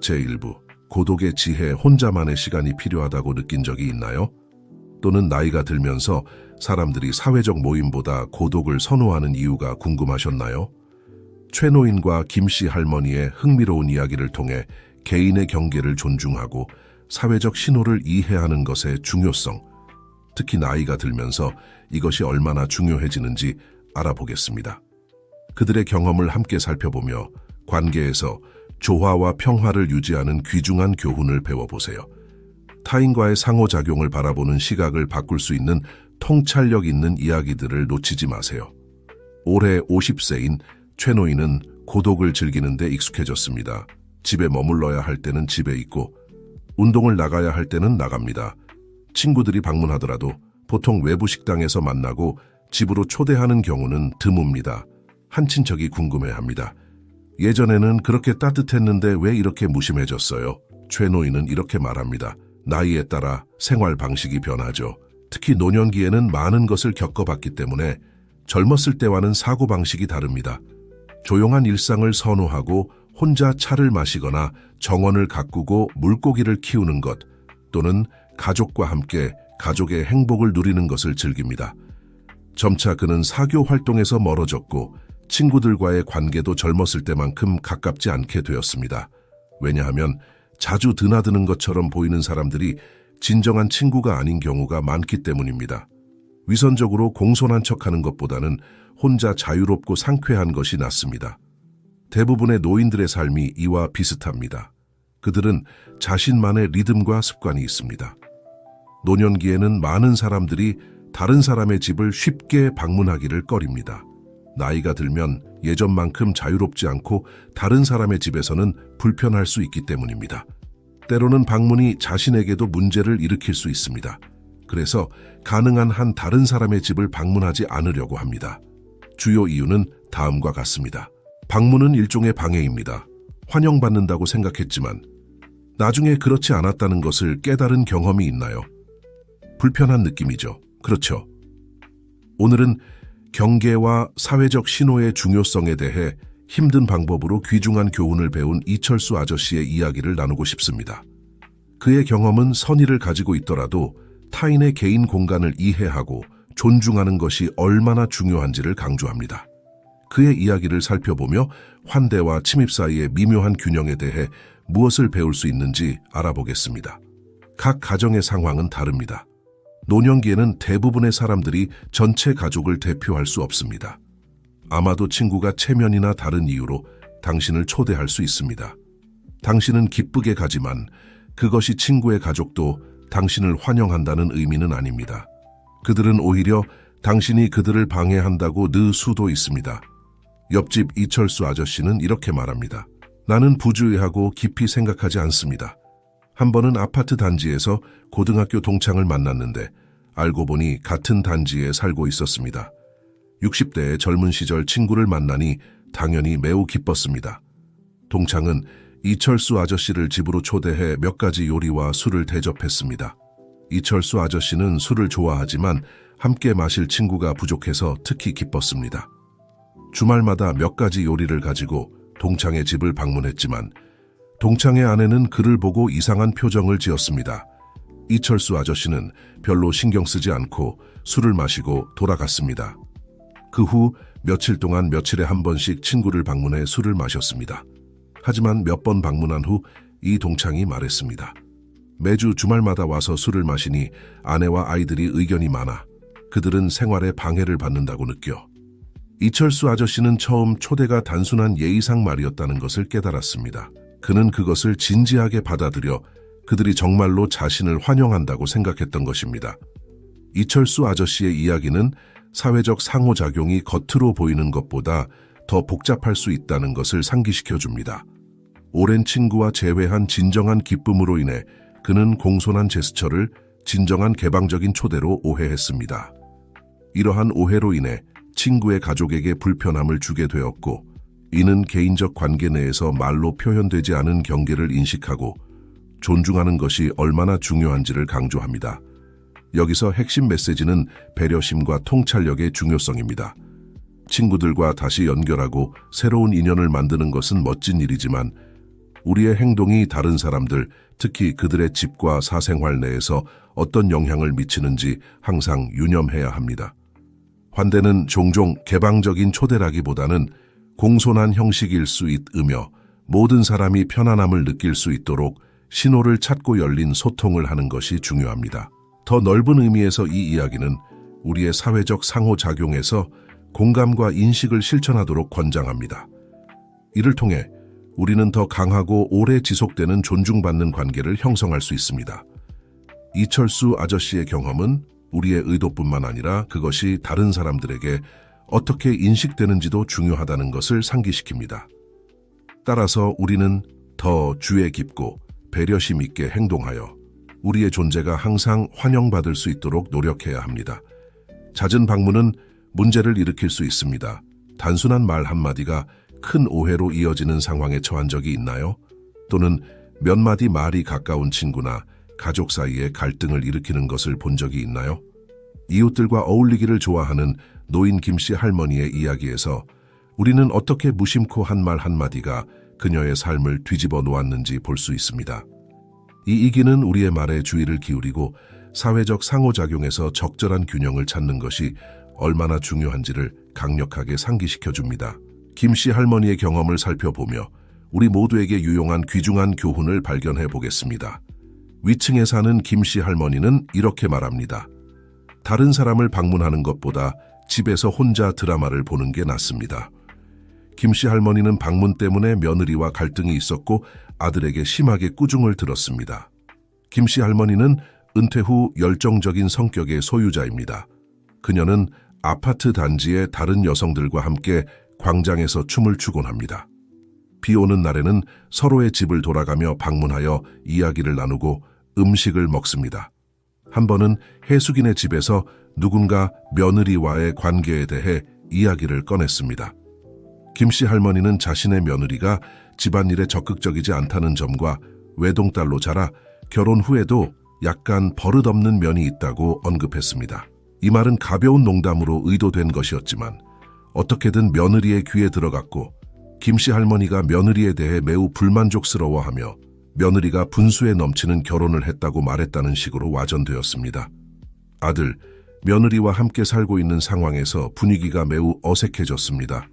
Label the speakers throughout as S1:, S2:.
S1: 제1부, 고독의 지혜, 혼자만의 시간이 필요하다고 느낀 적이 있나요? 또는 나이가 들면서 사람들이 사회적 모임보다 고독을 선호하는 이유가 궁금하셨나요? 최노인과 김씨 할머니의 흥미로운 이야기를 통해 개인의 경계를 존중하고 사회적 신호를 이해하는 것의 중요성, 특히 나이가 들면서 이것이 얼마나 중요해지는지 알아보겠습니다. 그들의 경험을 함께 살펴보며 관계에서 조화와 평화를 유지하는 귀중한 교훈을 배워보세요. 타인과의 상호작용을 바라보는 시각을 바꿀 수 있는 통찰력 있는 이야기들을 놓치지 마세요. 올해 50세인 최노인은 고독을 즐기는 데 익숙해졌습니다. 집에 머물러야 할 때는 집에 있고 운동을 나가야 할 때는 나갑니다. 친구들이 방문하더라도 보통 외부 식당에서 만나고 집으로 초대하는 경우는 드뭅니다. 한 친척이 궁금해합니다. 예전에는 그렇게 따뜻했는데 왜 이렇게 무심해졌어요? 최노인은 이렇게 말합니다. 나이에 따라 생활 방식이 변하죠. 특히 노년기에는 많은 것을 겪어봤기 때문에 젊었을 때와는 사고방식이 다릅니다. 조용한 일상을 선호하고 혼자 차를 마시거나 정원을 가꾸고 물고기를 키우는 것 또는 가족과 함께 가족의 행복을 누리는 것을 즐깁니다. 점차 그는 사교 활동에서 멀어졌고 친구들과의 관계도 젊었을 때만큼 가깝지 않게 되었습니다. 왜냐하면 자주 드나드는 것처럼 보이는 사람들이 진정한 친구가 아닌 경우가 많기 때문입니다. 위선적으로 공손한 척하는 것보다는 혼자 자유롭고 상쾌한 것이 낫습니다. 대부분의 노인들의 삶이 이와 비슷합니다. 그들은 자신만의 리듬과 습관이 있습니다. 노년기에는 많은 사람들이 다른 사람의 집을 쉽게 방문하기를 꺼립니다. 나이가 들면 예전만큼 자유롭지 않고 다른 사람의 집에서는 불편할 수 있기 때문입니다. 때로는 방문이 자신에게도 문제를 일으킬 수 있습니다. 그래서 가능한 한 다른 사람의 집을 방문하지 않으려고 합니다. 주요 이유는 다음과 같습니다. 방문은 일종의 방해입니다. 환영받는다고 생각했지만 나중에 그렇지 않았다는 것을 깨달은 경험이 있나요? 불편한 느낌이죠. 그렇죠. 오늘은 경계와 사회적 신호의 중요성에 대해 힘든 방법으로 귀중한 교훈을 배운 이철수 아저씨의 이야기를 나누고 싶습니다. 그의 경험은 선의를 가지고 있더라도 타인의 개인 공간을 이해하고 존중하는 것이 얼마나 중요한지를 강조합니다. 그의 이야기를 살펴보며 환대와 침입 사이의 미묘한 균형에 대해 무엇을 배울 수 있는지 알아보겠습니다. 각 가정의 상황은 다릅니다. 노년기에는 대부분의 사람들이 전체 가족을 대표할 수 없습니다. 아마도 친구가 체면이나 다른 이유로 당신을 초대할 수 있습니다. 당신은 기쁘게 가지만 그것이 친구의 가족도 당신을 환영한다는 의미는 아닙니다. 그들은 오히려 당신이 그들을 방해한다고 느 수도 있습니다. 옆집 이철수 아저씨는 이렇게 말합니다. 나는 부주의하고 깊이 생각하지 않습니다. 한 번은 아파트 단지에서 고등학교 동창을 만났는데 알고 보니 같은 단지에 살고 있었습니다. 60대의 젊은 시절 친구를 만나니 당연히 매우 기뻤습니다. 동창은 이철수 아저씨를 집으로 초대해 몇 가지 요리와 술을 대접했습니다. 이철수 아저씨는 술을 좋아하지만 함께 마실 친구가 부족해서 특히 기뻤습니다. 주말마다 몇 가지 요리를 가지고 동창의 집을 방문했지만 동창의 아내는 그를 보고 이상한 표정을 지었습니다. 이철수 아저씨는 별로 신경 쓰지 않고 술을 마시고 돌아갔습니다. 그 후 며칠 동안 며칠에 한 번씩 친구를 방문해 술을 마셨습니다. 하지만 몇 번 방문한 후 이 동창이 말했습니다. 매주 주말마다 와서 술을 마시니 아내와 아이들이 의견이 많아 그들은 생활에 방해를 받는다고 느껴. 이철수 아저씨는 처음 초대가 단순한 예의상 말이었다는 것을 깨달았습니다. 그는 그것을 진지하게 받아들여 그들이 정말로 자신을 환영한다고 생각했던 것입니다. 이철수 아저씨의 이야기는 사회적 상호작용이 겉으로 보이는 것보다 더 복잡할 수 있다는 것을 상기시켜줍니다. 오랜 친구와 재회한 진정한 기쁨으로 인해 그는 공손한 제스처를 진정한 개방적인 초대로 오해했습니다. 이러한 오해로 인해 친구의 가족에게 불편함을 주게 되었고 이는 개인적 관계 내에서 말로 표현되지 않은 경계를 인식하고 존중하는 것이 얼마나 중요한지를 강조합니다. 여기서 핵심 메시지는 배려심과 통찰력의 중요성입니다. 친구들과 다시 연결하고 새로운 인연을 만드는 것은 멋진 일이지만 우리의 행동이 다른 사람들, 특히 그들의 집과 사생활 내에서 어떤 영향을 미치는지 항상 유념해야 합니다. 환대는 종종 개방적인 초대라기보다는 공손한 형식일 수 있으며 모든 사람이 편안함을 느낄 수 있도록 신호를 찾고 열린 소통을 하는 것이 중요합니다. 더 넓은 의미에서 이 이야기는 우리의 사회적 상호작용에서 공감과 인식을 실천하도록 권장합니다. 이를 통해 우리는 더 강하고 오래 지속되는 존중받는 관계를 형성할 수 있습니다. 이철수 아저씨의 경험은 우리의 의도뿐만 아니라 그것이 다른 사람들에게 어떻게 인식되는지도 중요하다는 것을 상기시킵니다. 따라서 우리는 더 주의 깊고 배려심 있게 행동하여 우리의 존재가 항상 환영받을 수 있도록 노력해야 합니다. 잦은 방문은 문제를 일으킬 수 있습니다. 단순한 말 한마디가 큰 오해로 이어지는 상황에 처한 적이 있나요? 또는 몇 마디 말이 가까운 친구나 가족 사이에 갈등을 일으키는 것을 본 적이 있나요? 이웃들과 어울리기를 좋아하는 노인 김씨 할머니의 이야기에서 우리는 어떻게 무심코 한 말 한마디가 그녀의 삶을 뒤집어 놓았는지 볼 수 있습니다. 이 이기는 우리의 말에 주의를 기울이고 사회적 상호작용에서 적절한 균형을 찾는 것이 얼마나 중요한지를 강력하게 상기시켜줍니다. 김씨 할머니의 경험을 살펴보며 우리 모두에게 유용한 귀중한 교훈을 발견해 보겠습니다. 위층에 사는 김씨 할머니는 이렇게 말합니다. 다른 사람을 방문하는 것보다 집에서 혼자 드라마를 보는 게 낫습니다. 김씨 할머니는 방문 때문에 며느리와 갈등이 있었고 아들에게 심하게 꾸중을 들었습니다. 김씨 할머니는 은퇴 후 열정적인 성격의 소유자입니다. 그녀는 아파트 단지의 다른 여성들과 함께 광장에서 춤을 추곤 합니다. 비 오는 날에는 서로의 집을 돌아가며 방문하여 이야기를 나누고 음식을 먹습니다. 한 번은 해숙인의 집에서 누군가 며느리와의 관계에 대해 이야기를 꺼냈습니다. 김씨 할머니는 자신의 며느리가 집안일에 적극적이지 않다는 점과 외동딸로 자라 결혼 후에도 약간 버릇없는 면이 있다고 언급했습니다. 이 말은 가벼운 농담으로 의도된 것이었지만 어떻게든 며느리의 귀에 들어갔고 김씨 할머니가 며느리에 대해 매우 불만족스러워하며 며느리가 분수에 넘치는 결혼을 했다고 말했다는 식으로 와전되었습니다. 아들, 며느리와 함께 살고 있는 상황에서 분위기가 매우 어색해졌습니다.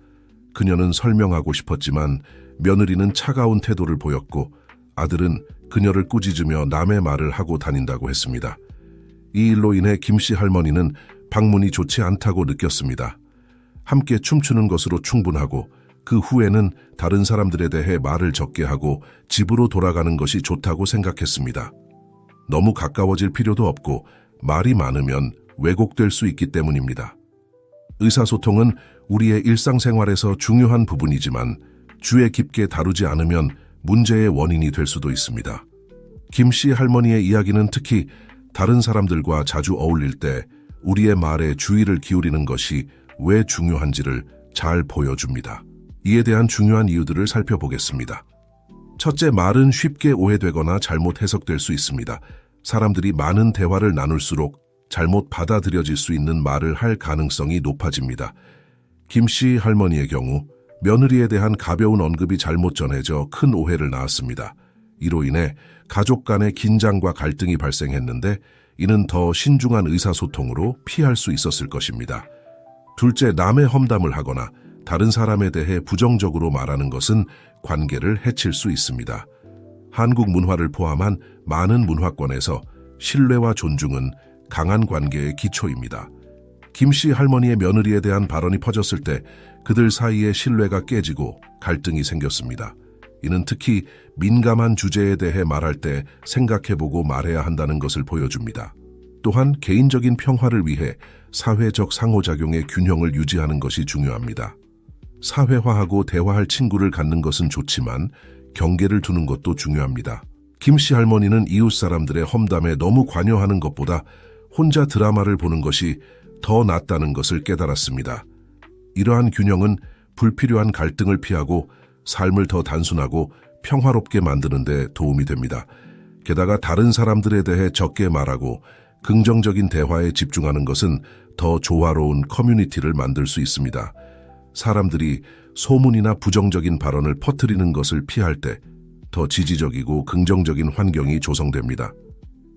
S1: 그녀는 설명하고 싶었지만 며느리는 차가운 태도를 보였고 아들은 그녀를 꾸짖으며 남의 말을 하고 다닌다고 했습니다. 이 일로 인해 김씨 할머니는 방문이 좋지 않다고 느꼈습니다. 함께 춤추는 것으로 충분하고 그 후에는 다른 사람들에 대해 말을 적게 하고 집으로 돌아가는 것이 좋다고 생각했습니다. 너무 가까워질 필요도 없고 말이 많으면 왜곡될 수 있기 때문입니다. 의사소통은 우리의 일상생활에서 중요한 부분이지만 주에 깊게 다루지 않으면 문제의 원인이 될 수도 있습니다. 김씨 할머니의 이야기는 특히 다른 사람들과 자주 어울릴 때 우리의 말에 주의를 기울이는 것이 왜 중요한지를 잘 보여줍니다. 이에 대한 중요한 이유들을 살펴보겠습니다. 첫째, 말은 쉽게 오해되거나 잘못 해석될 수 있습니다. 사람들이 많은 대화를 나눌수록 잘못 받아들여질 수 있는 말을 할 가능성이 높아집니다. 김씨 할머니의 경우 며느리에 대한 가벼운 언급이 잘못 전해져 큰 오해를 낳았습니다. 이로 인해 가족 간의 긴장과 갈등이 발생했는데 이는 더 신중한 의사소통으로 피할 수 있었을 것입니다. 둘째, 남의 험담을 하거나 다른 사람에 대해 부정적으로 말하는 것은 관계를 해칠 수 있습니다. 한국 문화를 포함한 많은 문화권에서 신뢰와 존중은 강한 관계의 기초입니다. 김씨 할머니의 며느리에 대한 발언이 퍼졌을 때 그들 사이의 신뢰가 깨지고 갈등이 생겼습니다. 이는 특히 민감한 주제에 대해 말할 때 생각해보고 말해야 한다는 것을 보여줍니다. 또한 개인적인 평화를 위해 사회적 상호작용의 균형을 유지하는 것이 중요합니다. 사회화하고 대화할 친구를 갖는 것은 좋지만 경계를 두는 것도 중요합니다. 김씨 할머니는 이웃 사람들의 험담에 너무 관여하는 것보다 혼자 드라마를 보는 것이 더 낫다는 것을 깨달았습니다. 이러한 균형은 불필요한 갈등을 피하고 삶을 더 단순하고 평화롭게 만드는 데 도움이 됩니다. 게다가 다른 사람들에 대해 적게 말하고 긍정적인 대화에 집중하는 것은 더 조화로운 커뮤니티를 만들 수 있습니다. 사람들이 소문이나 부정적인 발언을 퍼뜨리는 것을 피할 때 더 지지적이고 긍정적인 환경이 조성됩니다.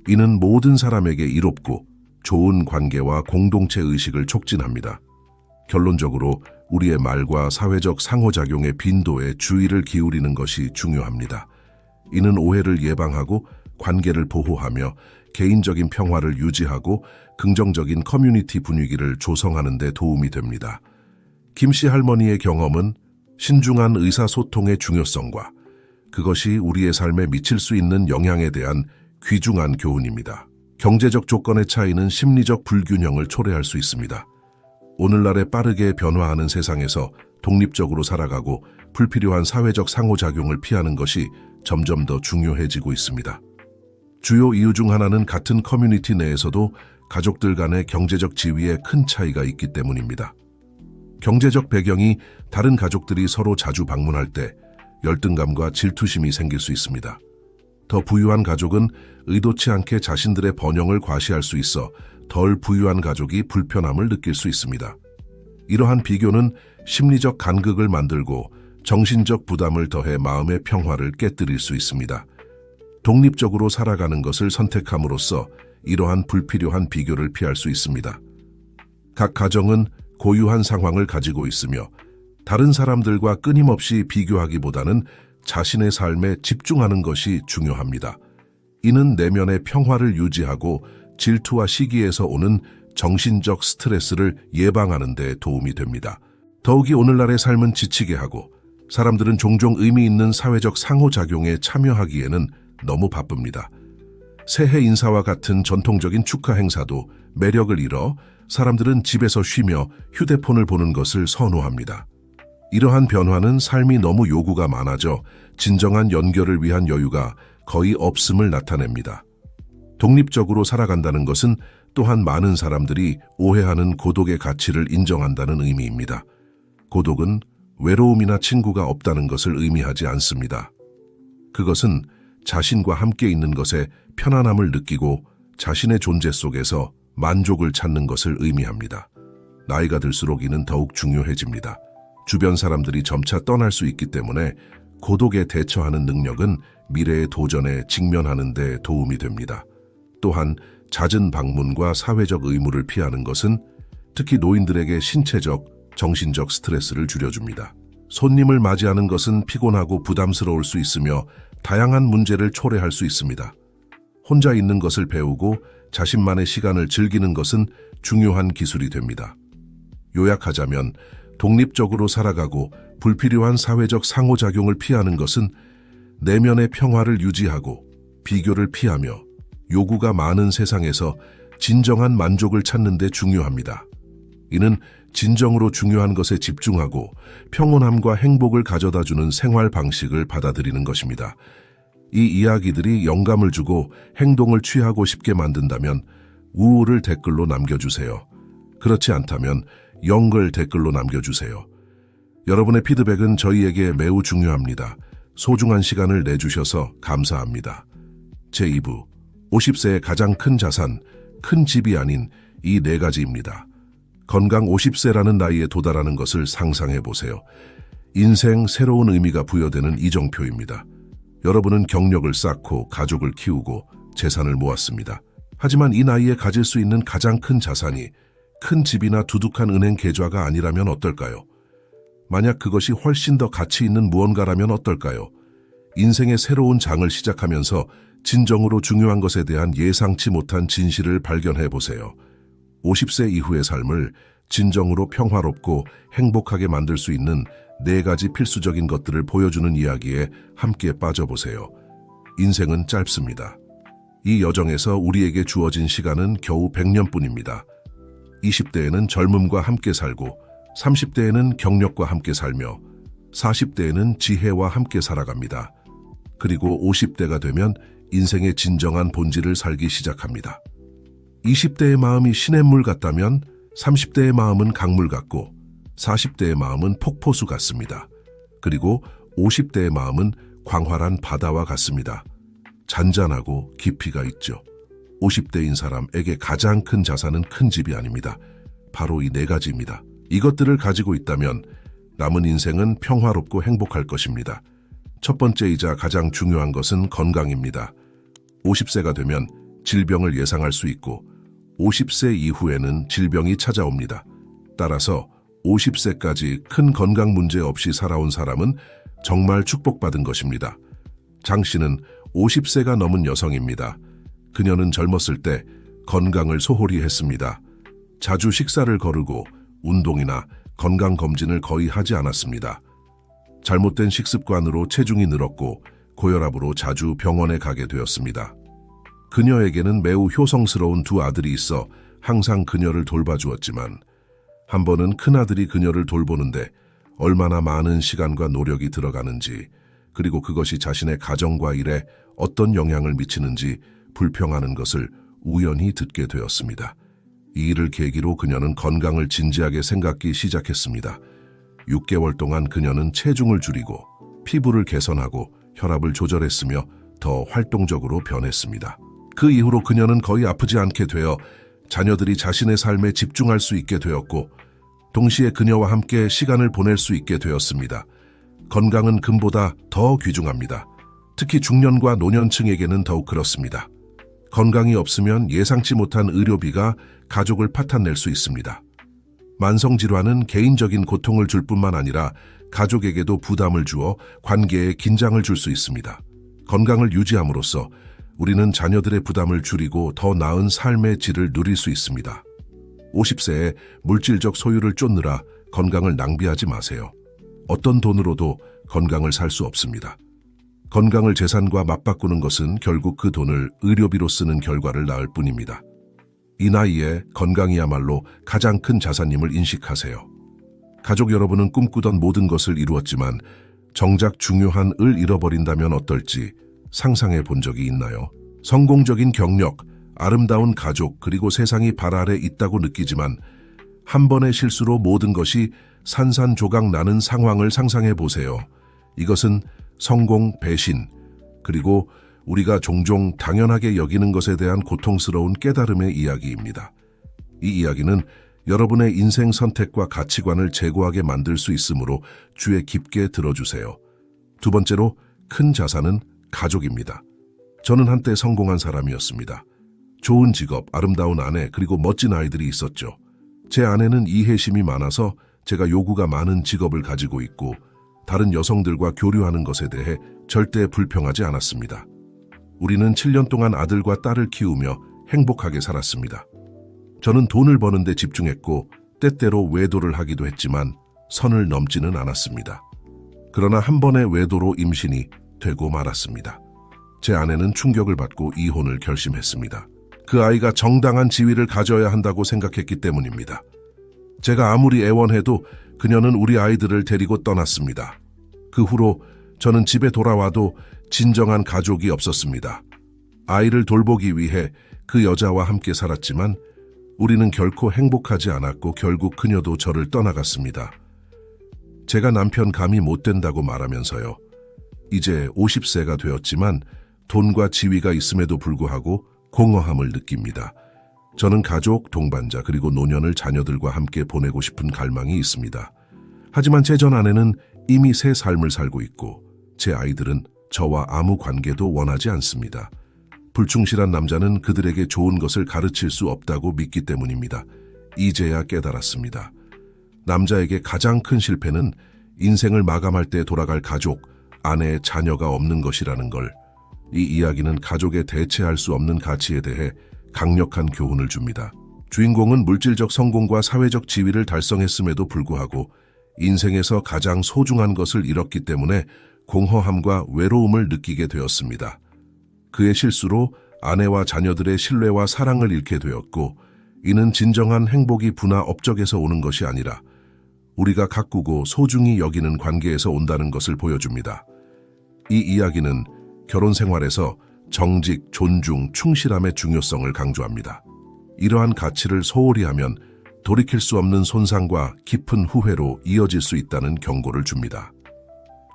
S1: 이는 모든 사람에게 이롭고 좋은 관계와 공동체 의식을 촉진합니다. 결론적으로 우리의 말과 사회적 상호작용의 빈도에 주의를 기울이는 것이 중요합니다. 이는 오해를 예방하고 관계를 보호하며 개인적인 평화를 유지하고 긍정적인 커뮤니티 분위기를 조성하는 데 도움이 됩니다. 김씨 할머니의 경험은 신중한 의사소통의 중요성과 그것이 우리의 삶에 미칠 수 있는 영향에 대한 귀중한 교훈입니다. 경제적 조건의 차이는 심리적 불균형을 초래할 수 있습니다. 오늘날의 빠르게 변화하는 세상에서 독립적으로 살아가고 불필요한 사회적 상호작용을 피하는 것이 점점 더 중요해지고 있습니다. 주요 이유 중 하나는 같은 커뮤니티 내에서도 가족들 간의 경제적 지위에 큰 차이가 있기 때문입니다. 경제적 배경이 다른 가족들이 서로 자주 방문할 때 열등감과 질투심이 생길 수 있습니다. 더 부유한 가족은 의도치 않게 자신들의 번영을 과시할 수 있어 덜 부유한 가족이 불편함을 느낄 수 있습니다. 이러한 비교는 심리적 간극을 만들고 정신적 부담을 더해 마음의 평화를 깨뜨릴 수 있습니다. 독립적으로 살아가는 것을 선택함으로써 이러한 불필요한 비교를 피할 수 있습니다. 각 가정은 고유한 상황을 가지고 있으며 다른 사람들과 끊임없이 비교하기보다는 자신의 삶에 집중하는 것이 중요합니다. 이는 내면의 평화를 유지하고 질투와 시기에서 오는 정신적 스트레스를 예방하는 데 도움이 됩니다. 더욱이 오늘날의 삶은 지치게 하고 사람들은 종종 의미 있는 사회적 상호작용에 참여하기에는 너무 바쁩니다. 새해 인사와 같은 전통적인 축하 행사도 매력을 잃어 사람들은 집에서 쉬며 휴대폰을 보는 것을 선호합니다. 이러한 변화는 삶이 너무 요구가 많아져 진정한 연결을 위한 여유가 거의 없음을 나타냅니다. 독립적으로 살아간다는 것은 또한 많은 사람들이 오해하는 고독의 가치를 인정한다는 의미입니다. 고독은 외로움이나 친구가 없다는 것을 의미하지 않습니다. 그것은 자신과 함께 있는 것에 편안함을 느끼고 자신의 존재 속에서 만족을 찾는 것을 의미합니다. 나이가 들수록 이는 더욱 중요해집니다. 주변 사람들이 점차 떠날 수 있기 때문에 고독에 대처하는 능력은 미래의 도전에 직면하는 데 도움이 됩니다. 또한 잦은 방문과 사회적 의무를 피하는 것은 특히 노인들에게 신체적, 정신적 스트레스를 줄여줍니다. 손님을 맞이하는 것은 피곤하고 부담스러울 수 있으며 다양한 문제를 초래할 수 있습니다. 혼자 있는 것을 배우고 자신만의 시간을 즐기는 것은 중요한 기술이 됩니다. 요약하자면 독립적으로 살아가고 불필요한 사회적 상호작용을 피하는 것은 내면의 평화를 유지하고 비교를 피하며 요구가 많은 세상에서 진정한 만족을 찾는 데 중요합니다. 이는 진정으로 중요한 것에 집중하고 평온함과 행복을 가져다주는 생활 방식을 받아들이는 것입니다. 이 이야기들이 영감을 주고 행동을 취하고 싶게 만든다면 우울을 댓글로 남겨주세요. 그렇지 않다면 영글 댓글로 남겨주세요. 여러분의 피드백은 저희에게 매우 중요합니다. 소중한 시간을 내주셔서 감사합니다. 제2부 50세의 가장 큰 자산, 큰 집이 아닌 이 4가지입니다. 건강 50세라는 나이에 도달하는 것을 상상해 보세요. 인생 새로운 의미가 부여되는 이정표입니다. 여러분은 경력을 쌓고 가족을 키우고 재산을 모았습니다. 하지만 이 나이에 가질 수 있는 가장 큰 자산이 큰 집이나 두둑한 은행 계좌가 아니라면 어떨까요? 만약 그것이 훨씬 더 가치 있는 무언가라면 어떨까요? 인생의 새로운 장을 시작하면서 진정으로 중요한 것에 대한 예상치 못한 진실을 발견해 보세요. 50세 이후의 삶을 진정으로 평화롭고 행복하게 만들 수 있는 4가지 필수적인 것들을 보여주는 이야기에 함께 빠져보세요. 인생은 짧습니다. 이 여정에서 우리에게 주어진 시간은 겨우 100년뿐입니다. 20대에는 젊음과 함께 살고 30대에는 경력과 함께 살며 40대에는 지혜와 함께 살아갑니다. 그리고 50대가 되면 인생의 진정한 본질을 살기 시작합니다. 20대의 마음이 시냇물 같다면 30대의 마음은 강물 같고 40대의 마음은 폭포수 같습니다. 그리고 50대의 마음은 광활한 바다와 같습니다. 잔잔하고 깊이가 있죠. 50대인 사람에게 가장 큰 자산은 큰 집이 아닙니다. 바로 이 4가지입니다. 이것들을 가지고 있다면 남은 인생은 평화롭고 행복할 것입니다. 첫 번째이자 가장 중요한 것은 건강입니다. 50세가 되면 질병을 예상할 수 있고 50세 이후에는 질병이 찾아옵니다. 따라서 50세까지 큰 건강 문제 없이 살아온 사람은 정말 축복받은 것입니다. 장 씨는 50세가 넘은 여성입니다. 그녀는 젊었을 때 건강을 소홀히 했습니다. 자주 식사를 거르고 운동이나 건강검진을 거의 하지 않았습니다. 잘못된 식습관으로 체중이 늘었고 고혈압으로 자주 병원에 가게 되었습니다. 그녀에게는 매우 효성스러운 두 아들이 있어 항상 그녀를 돌봐주었지만 한 번은 큰아들이 그녀를 돌보는데 얼마나 많은 시간과 노력이 들어가는지, 그리고 그것이 자신의 가정과 일에 어떤 영향을 미치는지 불평하는 것을 우연히 듣게 되었습니다. 이 일을 계기로 그녀는 건강을 진지하게 생각하기 시작했습니다. 6개월 동안 그녀는 체중을 줄이고 피부를 개선하고 혈압을 조절했으며 더 활동적으로 변했습니다. 그 이후로 그녀는 거의 아프지 않게 되어 자녀들이 자신의 삶에 집중할 수 있게 되었고 동시에 그녀와 함께 시간을 보낼 수 있게 되었습니다. 건강은 금보다 더 귀중합니다. 특히 중년과 노년층에게는 더욱 그렇습니다. 건강이 없으면 예상치 못한 의료비가 가족을 파탄낼 수 있습니다. 만성질환은 개인적인 고통을 줄 뿐만 아니라 가족에게도 부담을 주어 관계에 긴장을 줄 수 있습니다. 건강을 유지함으로써 우리는 자녀들의 부담을 줄이고 더 나은 삶의 질을 누릴 수 있습니다. 50세에 물질적 소유를 쫓느라 건강을 낭비하지 마세요. 어떤 돈으로도 건강을 살 수 없습니다. 건강을 재산과 맞바꾸는 것은 결국 그 돈을 의료비로 쓰는 결과를 낳을 뿐입니다. 이 나이에 건강이야말로 가장 큰 자산임을 인식하세요. 가족 여러분은 꿈꾸던 모든 것을 이루었지만 정작 중요한 을 잃어버린다면 어떨지 상상해 본 적이 있나요? 성공적인 경력, 아름다운 가족, 그리고 세상이 발 아래 있다고 느끼지만 한 번의 실수로 모든 것이 산산조각 나는 상황을 상상해 보세요. 이것은 성공, 배신, 그리고 우리가 종종 당연하게 여기는 것에 대한 고통스러운 깨달음의 이야기입니다. 이 이야기는 여러분의 인생 선택과 가치관을 재고하게 만들 수 있으므로 주에 깊게 들어주세요. 두 번째로, 큰 자산은 가족입니다. 저는 한때 성공한 사람이었습니다. 좋은 직업, 아름다운 아내, 그리고 멋진 아이들이 있었죠. 제 아내는 이해심이 많아서 제가 요구가 많은 직업을 가지고 있고 다른 여성들과 교류하는 것에 대해 절대 불평하지 않았습니다. 우리는 7년 동안 아들과 딸을 키우며 행복하게 살았습니다. 저는 돈을 버는 데 집중했고 때때로 외도를 하기도 했지만 선을 넘지는 않았습니다. 그러나 한 번의 외도로 임신이 되고 말았습니다. 제 아내는 충격을 받고 이혼을 결심했습니다. 그 아이가 정당한 지위를 가져야 한다고 생각했기 때문입니다. 제가 아무리 애원해도 그녀는 우리 아이들을 데리고 떠났습니다. 그 후로 저는 집에 돌아와도 진정한 가족이 없었습니다. 아이를 돌보기 위해 그 여자와 함께 살았지만 우리는 결코 행복하지 않았고 결국 그녀도 저를 떠나갔습니다. 제가 남편 감이 못 된다고 말하면서요. 이제 50세가 되었지만 돈과 지위가 있음에도 불구하고 공허함을 느낍니다. 저는 가족, 동반자, 그리고 노년을 자녀들과 함께 보내고 싶은 갈망이 있습니다. 하지만 제 전 아내는 이미 새 삶을 살고 있고 제 아이들은 저와 아무 관계도 원하지 않습니다. 불충실한 남자는 그들에게 좋은 것을 가르칠 수 없다고 믿기 때문입니다. 이제야 깨달았습니다. 남자에게 가장 큰 실패는 인생을 마감할 때 돌아갈 가족, 아내, 자녀가 없는 것이라는 걸. 이 이야기는 가족에 대체할 수 없는 가치에 대해 강력한 교훈을 줍니다. 주인공은 물질적 성공과 사회적 지위를 달성했음에도 불구하고 인생에서 가장 소중한 것을 잃었기 때문에 공허함과 외로움을 느끼게 되었습니다. 그의 실수로 아내와 자녀들의 신뢰와 사랑을 잃게 되었고 이는 진정한 행복이 분화 업적에서 오는 것이 아니라 우리가 가꾸고 소중히 여기는 관계에서 온다는 것을 보여줍니다. 이 이야기는 결혼 생활에서 정직, 존중, 충실함의 중요성을 강조합니다. 이러한 가치를 소홀히 하면 돌이킬 수 없는 손상과 깊은 후회로 이어질 수 있다는 경고를 줍니다.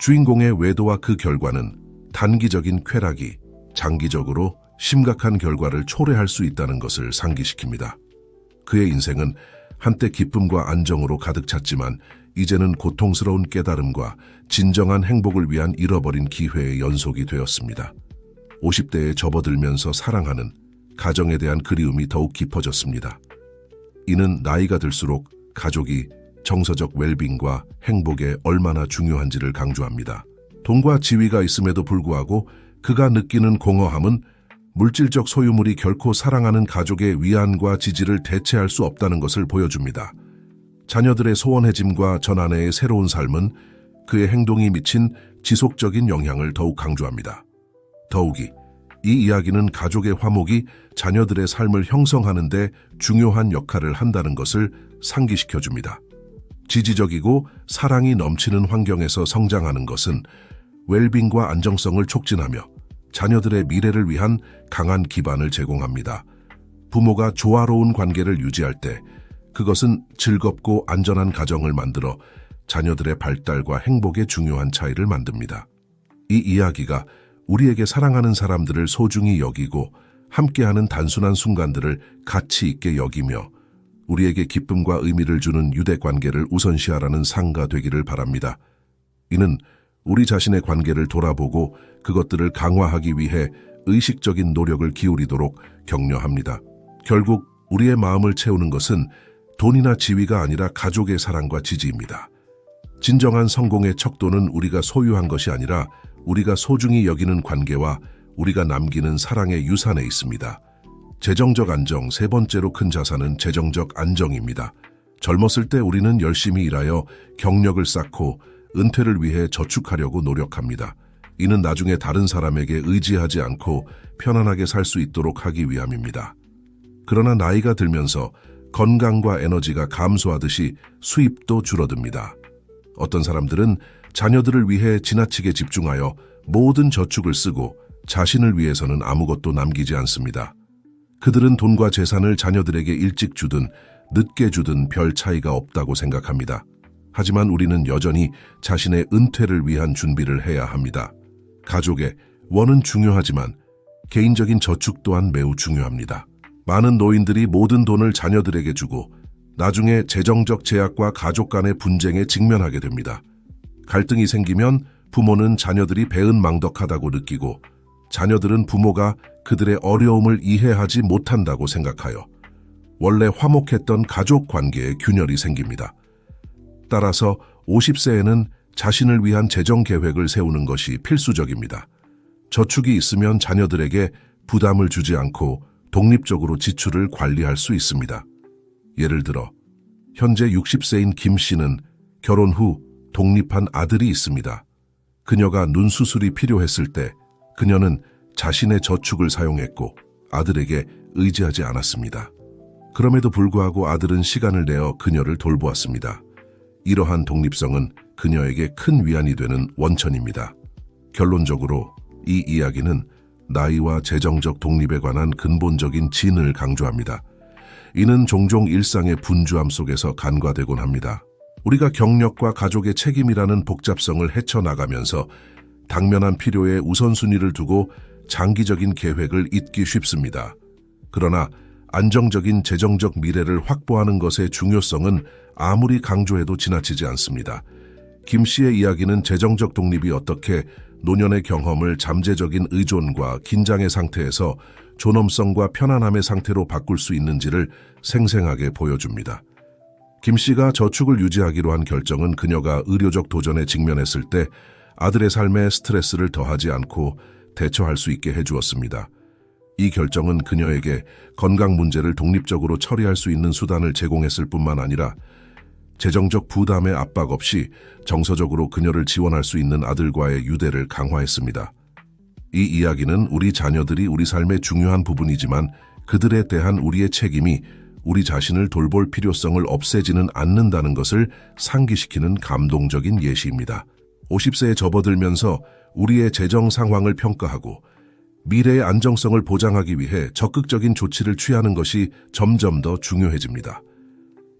S1: 주인공의 외도와 그 결과는 단기적인 쾌락이 장기적으로 심각한 결과를 초래할 수 있다는 것을 상기시킵니다. 그의 인생은 한때 기쁨과 안정으로 가득 찼지만 이제는 고통스러운 깨달음과 진정한 행복을 위한 잃어버린 기회의 연속이 되었습니다. 50대에 접어들면서 사랑하는 가정에 대한 그리움이 더욱 깊어졌습니다. 이는 나이가 들수록 가족이 정서적 웰빙과 행복에 얼마나 중요한지를 강조합니다. 돈과 지위가 있음에도 불구하고 그가 느끼는 공허함은 물질적 소유물이 결코 사랑하는 가족의 위안과 지지를 대체할 수 없다는 것을 보여줍니다. 자녀들의 소원해짐과 전아내의 새로운 삶은 그의 행동이 미친 지속적인 영향을 더욱 강조합니다. 더욱이 이 이야기는 가족의 화목이 자녀들의 삶을 형성하는 데 중요한 역할을 한다는 것을 상기시켜줍니다. 지지적이고 사랑이 넘치는 환경에서 성장하는 것은 웰빙과 안정성을 촉진하며 자녀들의 미래를 위한 강한 기반을 제공합니다. 부모가 조화로운 관계를 유지할 때 그것은 즐겁고 안전한 가정을 만들어 자녀들의 발달과 행복에 중요한 차이를 만듭니다. 이 이야기가 우리에게 사랑하는 사람들을 소중히 여기고 함께하는 단순한 순간들을 가치 있게 여기며 우리에게 기쁨과 의미를 주는 유대 관계를 우선시하라는 상가 되기를 바랍니다. 이는 우리 자신의 관계를 돌아보고 그것들을 강화하기 위해 의식적인 노력을 기울이도록 격려합니다. 결국 우리의 마음을 채우는 것은 돈이나 지위가 아니라 가족의 사랑과 지지입니다. 진정한 성공의 척도는 우리가 소유한 것이 아니라 우리가 소중히 여기는 관계와 우리가 남기는 사랑의 유산에 있습니다. 재정적 안정, 세 번째로 큰 자산은 재정적 안정입니다. 젊었을 때 우리는 열심히 일하여 경력을 쌓고 은퇴를 위해 저축하려고 노력합니다. 이는 나중에 다른 사람에게 의지하지 않고 편안하게 살 수 있도록 하기 위함입니다. 그러나 나이가 들면서 건강과 에너지가 감소하듯이 수입도 줄어듭니다. 어떤 사람들은 자녀들을 위해 지나치게 집중하여 모든 저축을 쓰고 자신을 위해서는 아무것도 남기지 않습니다. 그들은 돈과 재산을 자녀들에게 일찍 주든 늦게 주든 별 차이가 없다고 생각합니다. 하지만 우리는 여전히 자신의 은퇴를 위한 준비를 해야 합니다. 가족의 원은 중요하지만 개인적인 저축 또한 매우 중요합니다. 많은 노인들이 모든 돈을 자녀들에게 주고 나중에 재정적 제약과 가족 간의 분쟁에 직면하게 됩니다. 갈등이 생기면 부모는 자녀들이 배은망덕하다고 느끼고 자녀들은 부모가 그들의 어려움을 이해하지 못한다고 생각하여 원래 화목했던 가족 관계에 균열이 생깁니다. 따라서 50세에는 자신을 위한 재정 계획을 세우는 것이 필수적입니다. 저축이 있으면 자녀들에게 부담을 주지 않고 독립적으로 지출을 관리할 수 있습니다. 예를 들어 현재 60세인 김 씨는 결혼 후 독립한 아들이 있습니다. 그녀가 눈 수술이 필요했을 때 그녀는 자신의 저축을 사용했고 아들에게 의지하지 않았습니다. 그럼에도 불구하고 아들은 시간을 내어 그녀를 돌보았습니다. 이러한 독립성은 그녀에게 큰 위안이 되는 원천입니다. 결론적으로 이 이야기는 나이와 재정적 독립에 관한 근본적인 진을 강조합니다. 이는 종종 일상의 분주함 속에서 간과되곤 합니다. 우리가 경력과 가족의 책임이라는 복잡성을 헤쳐나가면서 당면한 필요에 우선순위를 두고 장기적인 계획을 잊기 쉽습니다. 그러나 안정적인 재정적 미래를 확보하는 것의 중요성은 아무리 강조해도 지나치지 않습니다. 김 씨의 이야기는 재정적 독립이 어떻게 노년의 경험을 잠재적인 의존과 긴장의 상태에서 존엄성과 편안함의 상태로 바꿀 수 있는지를 생생하게 보여줍니다. 김 씨가 저축을 유지하기로 한 결정은 그녀가 의료적 도전에 직면했을 때 아들의 삶에 스트레스를 더하지 않고 대처할 수 있게 해주었습니다. 이 결정은 그녀에게 건강 문제를 독립적으로 처리할 수 있는 수단을 제공했을 뿐만 아니라 재정적 부담의 압박 없이 정서적으로 그녀를 지원할 수 있는 아들과의 유대를 강화했습니다. 이 이야기는 우리 자녀들이 우리 삶의 중요한 부분이지만 그들에 대한 우리의 책임이 우리 자신을 돌볼 필요성을 없애지는 않는다는 것을 상기시키는 감동적인 예시입니다. 50세에 접어들면서 우리의 재정 상황을 평가하고 미래의 안정성을 보장하기 위해 적극적인 조치를 취하는 것이 점점 더 중요해집니다.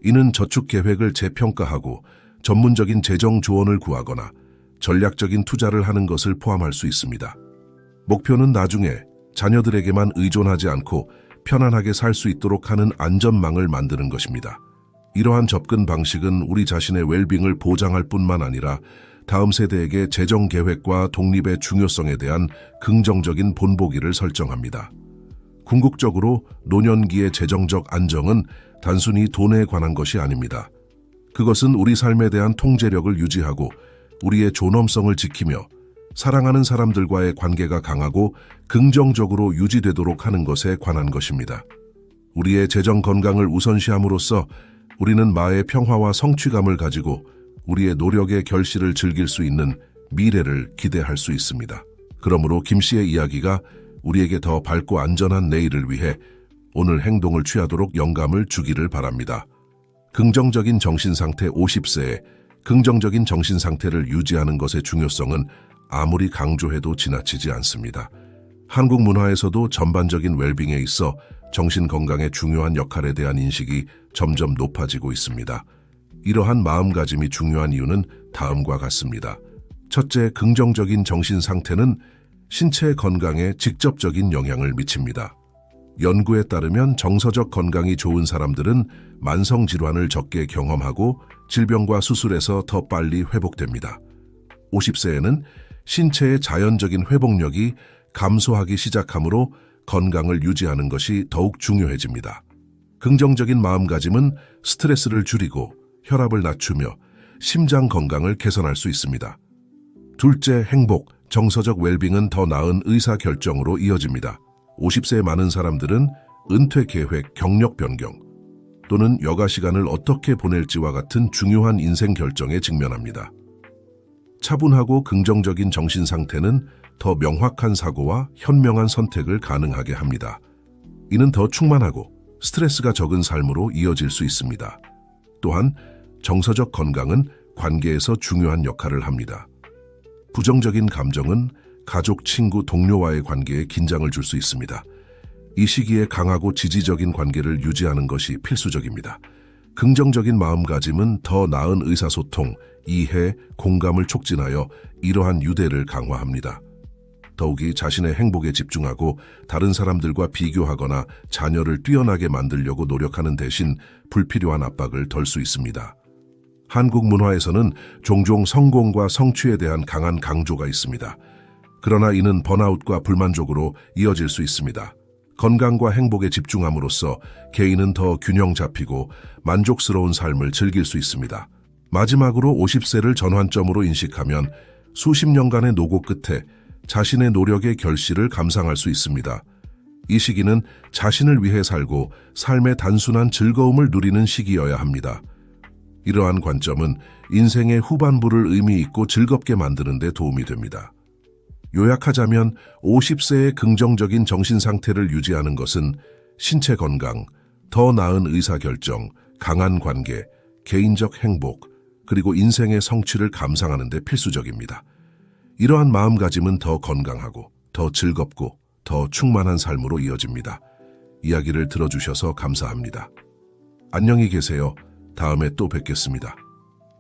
S1: 이는 저축 계획을 재평가하고 전문적인 재정 조언을 구하거나 전략적인 투자를 하는 것을 포함할 수 있습니다. 목표는 나중에 자녀들에게만 의존하지 않고 편안하게 살 수 있도록 하는 안전망을 만드는 것입니다. 이러한 접근 방식은 우리 자신의 웰빙을 보장할 뿐만 아니라 다음 세대에게 재정 계획과 독립의 중요성에 대한 긍정적인 본보기를 설정합니다. 궁극적으로 노년기의 재정적 안정은 단순히 돈에 관한 것이 아닙니다. 그것은 우리 삶에 대한 통제력을 유지하고 우리의 존엄성을 지키며 사랑하는 사람들과의 관계가 강하고 긍정적으로 유지되도록 하는 것에 관한 것입니다. 우리의 재정 건강을 우선시함으로써 우리는 마의 평화와 성취감을 가지고 우리의 노력의 결실을 즐길 수 있는 미래를 기대할 수 있습니다. 그러므로 김 씨의 이야기가 우리에게 더 밝고 안전한 내일을 위해 오늘 행동을 취하도록 영감을 주기를 바랍니다. 긍정적인 정신상태 50세에 긍정적인 정신상태를 유지하는 것의 중요성은 아무리 강조해도 지나치지 않습니다. 한국 문화에서도 전반적인 웰빙에 있어 정신건강의 중요한 역할에 대한 인식이 점점 높아지고 있습니다. 이러한 마음가짐이 중요한 이유는 다음과 같습니다. 첫째, 긍정적인 정신상태는 신체 건강에 직접적인 영향을 미칩니다. 연구에 따르면 정서적 건강이 좋은 사람들은 만성질환을 적게 경험하고 질병과 수술에서 더 빨리 회복됩니다. 50세에는 신체의 자연적인 회복력이 감소하기 시작하므로 건강을 유지하는 것이 더욱 중요해집니다. 긍정적인 마음가짐은 스트레스를 줄이고 혈압을 낮추며 심장 건강을 개선할 수 있습니다. 둘째, 행복, 정서적 웰빙은 더 나은 의사결정으로 이어집니다. 50세의 많은 사람들은 은퇴 계획, 경력 변경 또는 여가 시간을 어떻게 보낼지와 같은 중요한 인생 결정에 직면합니다. 차분하고 긍정적인 정신 상태는 더 명확한 사고와 현명한 선택을 가능하게 합니다. 이는 더 충만하고 스트레스가 적은 삶으로 이어질 수 있습니다. 또한 정서적 건강은 관계에서 중요한 역할을 합니다. 부정적인 감정은 가족, 친구, 동료와의 관계에 긴장을 줄 수 있습니다. 이 시기에 강하고 지지적인 관계를 유지하는 것이 필수적입니다. 긍정적인 마음가짐은 더 나은 의사소통, 이해, 공감을 촉진하여 이러한 유대를 강화합니다. 더욱이 자신의 행복에 집중하고 다른 사람들과 비교하거나 자녀를 뛰어나게 만들려고 노력하는 대신 불필요한 압박을 덜 수 있습니다. 한국 문화에서는 종종 성공과 성취에 대한 강한 강조가 있습니다. 그러나 이는 번아웃과 불만족으로 이어질 수 있습니다. 건강과 행복에 집중함으로써 개인은 더 균형 잡히고 만족스러운 삶을 즐길 수 있습니다. 마지막으로 50세를 전환점으로 인식하면 수십 년간의 노고 끝에 자신의 노력의 결실을 감상할 수 있습니다. 이 시기는 자신을 위해 살고 삶의 단순한 즐거움을 누리는 시기여야 합니다. 이러한 관점은 인생의 후반부를 의미 있고 즐겁게 만드는 데 도움이 됩니다. 요약하자면 50세의 긍정적인 정신 상태를 유지하는 것은 신체 건강, 더 나은 의사결정, 강한 관계, 개인적 행복, 그리고 인생의 성취를 감상하는 데 필수적입니다. 이러한 마음가짐은 더 건강하고 더 즐겁고 더 충만한 삶으로 이어집니다. 이야기를 들어주셔서 감사합니다. 안녕히 계세요. 다음에 또 뵙겠습니다.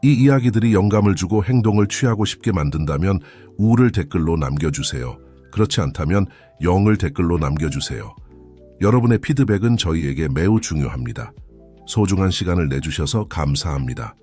S1: 이 이야기들이 영감을 주고 행동을 취하고 싶게 만든다면 우를 댓글로 남겨주세요. 그렇지 않다면 0을 댓글로 남겨주세요. 여러분의 피드백은 저희에게 매우 중요합니다. 소중한 시간을 내주셔서 감사합니다.